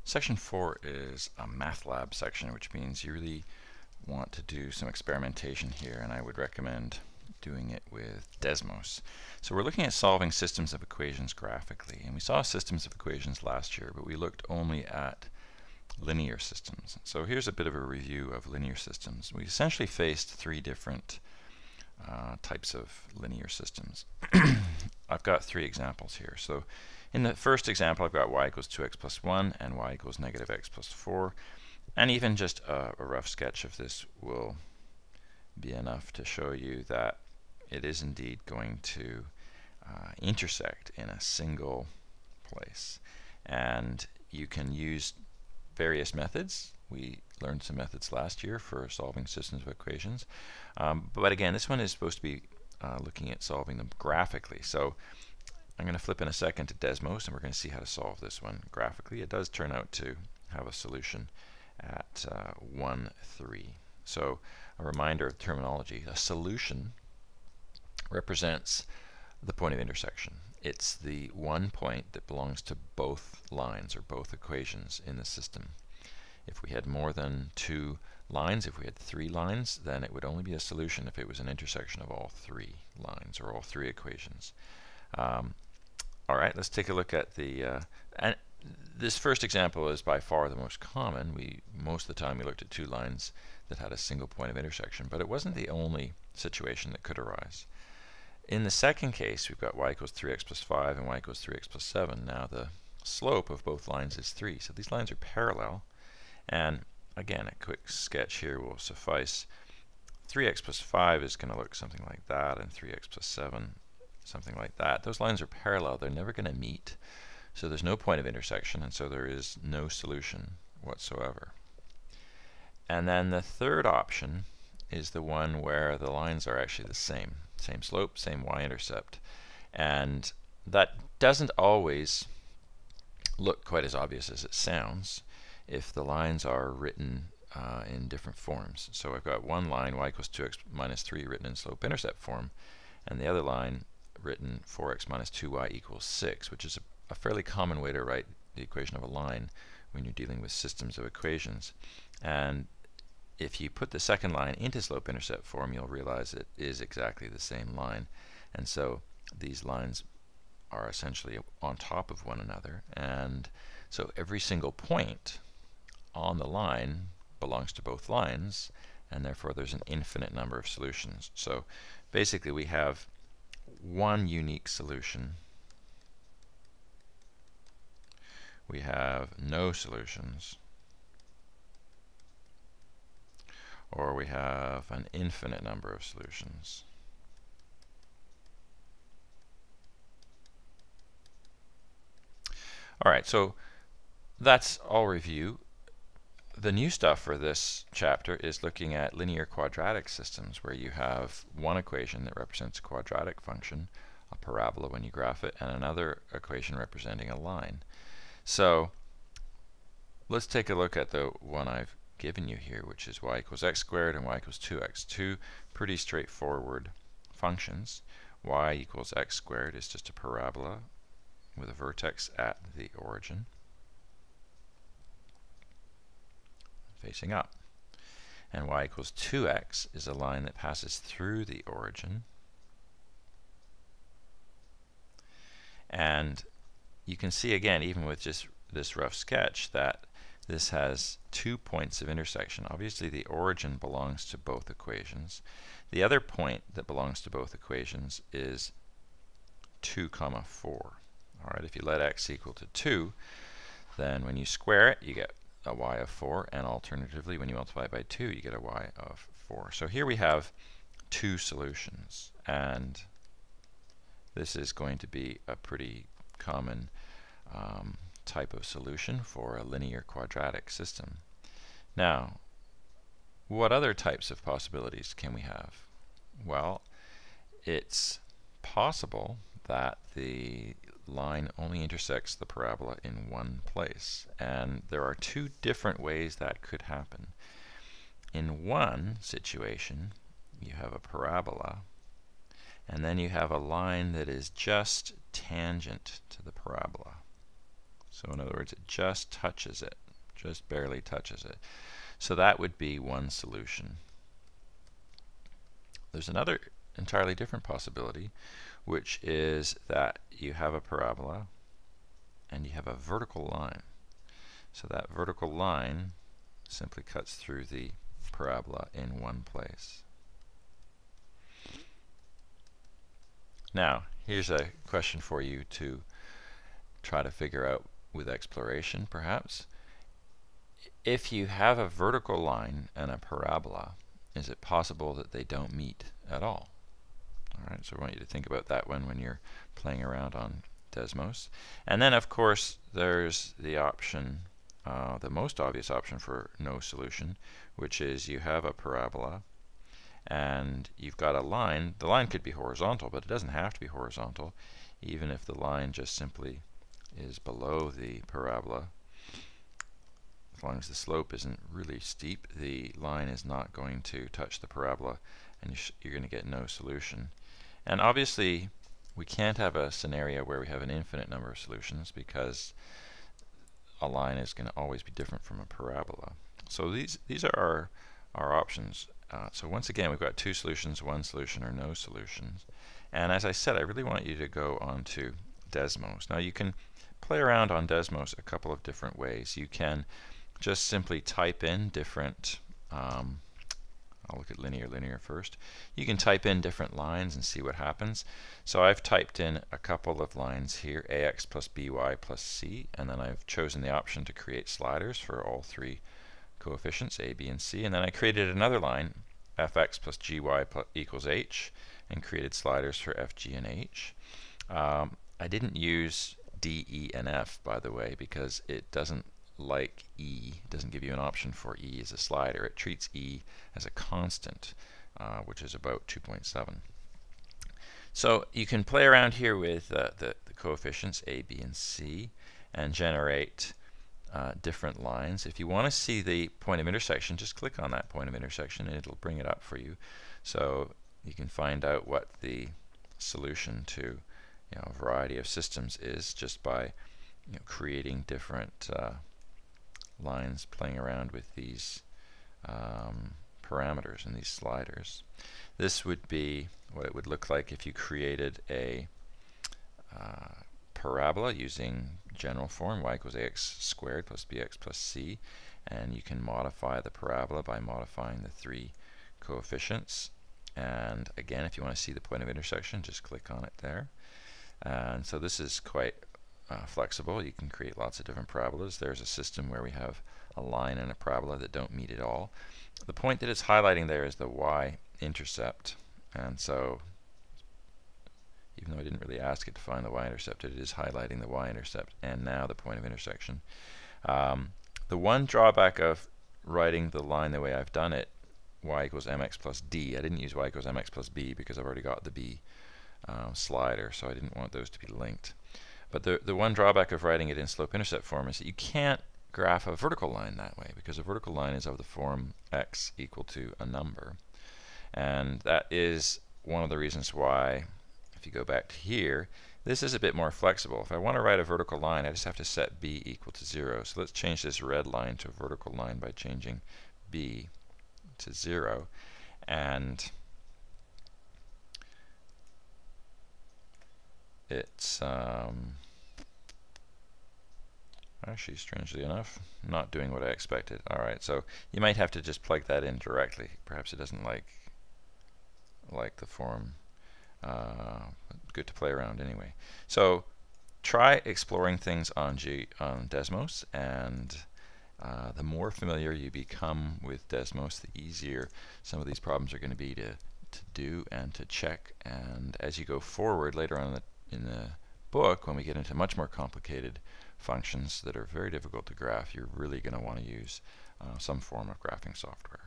Section 4 is a math lab section, which means you really want to do some experimentation here, and I would recommend doing it with Desmos. So we're looking at solving systems of equations graphically, and we saw systems of equations last year, but we looked only at linear systems. So here's a bit of a review of linear systems. We essentially faced three different types of linear systems. I've got three examples here. So in the first example, I've got y equals 2x plus 1 and y equals negative x plus 4. And even just a rough sketch of this will be enough to show you that it is indeed going to intersect in a single place. And you can use various methods. We learned some methods last year for solving systems of equations. But again, this one is supposed to be looking at solving them graphically. So I'm going to flip in a second to Desmos, and we're going to see how to solve this one graphically. It does turn out to have a solution at 1, 3. So a reminder of terminology. A solution represents the point of intersection. It's the one point that belongs to both lines or both equations in the system. If we had more than two lines, if we had three lines, then it would only be a solution if it was an intersection of all three lines or all three equations. All right, let's take a look at the and this first example is by far the most common. Most of the time we looked at two lines that had a single point of intersection, but it wasn't the only situation that could arise. In the second case, we've got y equals 3x plus 5 and y equals 3x plus 7. Now the slope of both lines is 3, so these lines are parallel. And again, a quick sketch here will suffice. 3x plus 5 is going to look something like that, and 3x plus 7 something like that. Those lines are parallel. They're never going to meet. So there's no point of intersection, and so there is no solution whatsoever. And then the third option is the one where the lines are actually the same slope, same y-intercept. And that doesn't always look quite as obvious as it sounds if the lines are written in different forms. So I've got one line, y equals 2x minus 3, written in slope-intercept form, and the other line written 4x minus 2y equals 6, which is a fairly common way to write the equation of a line when you're dealing with systems of equations. And if you put the second line into slope-intercept form, you'll realize it is exactly the same line. And so these lines are essentially on top of one another. And so every single point on the line belongs to both lines, and therefore there's an infinite number of solutions. So basically we have one unique solution. We have no solutions, or we have an infinite number of solutions. All right, so that's all review. The new stuff for this chapter is looking at linear quadratic systems, where you have one equation that represents a quadratic function, a parabola when you graph it, and another equation representing a line. So let's take a look at the one I've given you here, which is y equals x squared and y equals 2x. Two pretty straightforward functions. Y equals x squared is just a parabola with a vertex at the origin, facing up. And y equals 2x is a line that passes through the origin. And you can see again, even with just this rough sketch, that this has 2 points of intersection. Obviously the origin belongs to both equations. The other point that belongs to both equations is 2, 4. All right, if you let x equal to 2, then when you square it, you get a y of 4, and alternatively, when you multiply by 2, you get a y of 4. So here we have two solutions, and this is going to be a pretty common type of solution for a linear quadratic system. Now, what other types of possibilities can we have? Well, it's possible that the line only intersects the parabola in one place, and there are two different ways that could happen. In one situation, you have a parabola, and then you have a line that is just tangent to the parabola. So in other words, it just touches it, just barely touches it. So that would be one solution. There's another entirely different possibility, which is that you have a parabola and you have a vertical line. So that vertical line simply cuts through the parabola in one place. Now, here's a question for you to try to figure out with exploration, perhaps. If you have a vertical line and a parabola, is it possible that they don't meet at all? Alright, so I want you to think about that one when you're playing around on Desmos. And then, of course, there's the option, the most obvious option for no solution, which is you have a parabola and you've got a line. The line could be horizontal, but it doesn't have to be horizontal. Even if the line just simply is below the parabola, as long as the slope isn't really steep, the line is not going to touch the parabola, and you're going to get no solution. And obviously, we can't have a scenario where we have an infinite number of solutions, because a line is going to always be different from a parabola. So these are our options. So once again, we've got two solutions, one solution, or no solutions. And as I said, I really want you to go on to Desmos. Now you can play around on Desmos a couple of different ways. You can just simply type in different, I'll look at linear first. You can type in different lines and see what happens. So I've typed in a couple of lines here, ax plus by plus c, and then I've chosen the option to create sliders for all three coefficients, a, b, and c, and then I created another line, fx plus gy equals h, and created sliders for f, g, and h. I didn't use d, e, and f, by the way, because it doesn't like e. It doesn't give you an option for e as a slider. It treats e as a constant, which is about 2.7. So you can play around here with the coefficients a, b, and c and generate different lines. If you want to see the point of intersection, just click on that point of intersection and it'll bring it up for you. So you can find out what the solution to a variety of systems is just by creating different lines, playing around with these parameters and these sliders. This would be what it would look like if you created a parabola using general form, y equals ax squared plus bx plus c, and you can modify the parabola by modifying the three coefficients. And again, if you want to see the point of intersection, just click on it there. And so this is quite flexible. You can create lots of different parabolas. There's a system where we have a line and a parabola that don't meet at all. The point that it's highlighting there is the y-intercept, and so even though I didn't really ask it to find the y-intercept, it is highlighting the y-intercept and now the point of intersection. The one drawback of writing the line the way I've done it, y equals mx plus d, I didn't use y equals mx plus b because I've already got the b slider, so I didn't want those to be linked. But the one drawback of writing it in slope-intercept form is that you can't graph a vertical line that way, because a vertical line is of the form x equal to a number. And that is one of the reasons why, if you go back to here, this is a bit more flexible. If I want to write a vertical line, I just have to set b equal to 0. So let's change this red line to a vertical line by changing b to 0. And it's actually, strangely enough, not doing what I expected. Alright, so you might have to just plug that in directly. Perhaps it doesn't like the form. Good to play around anyway. So try exploring things on Desmos, and the more familiar you become with Desmos, the easier some of these problems are going to be to do and to check. And as you go forward later on in the book, when we get into much more complicated functions that are very difficult to graph, you're really going to want to use some form of graphing software.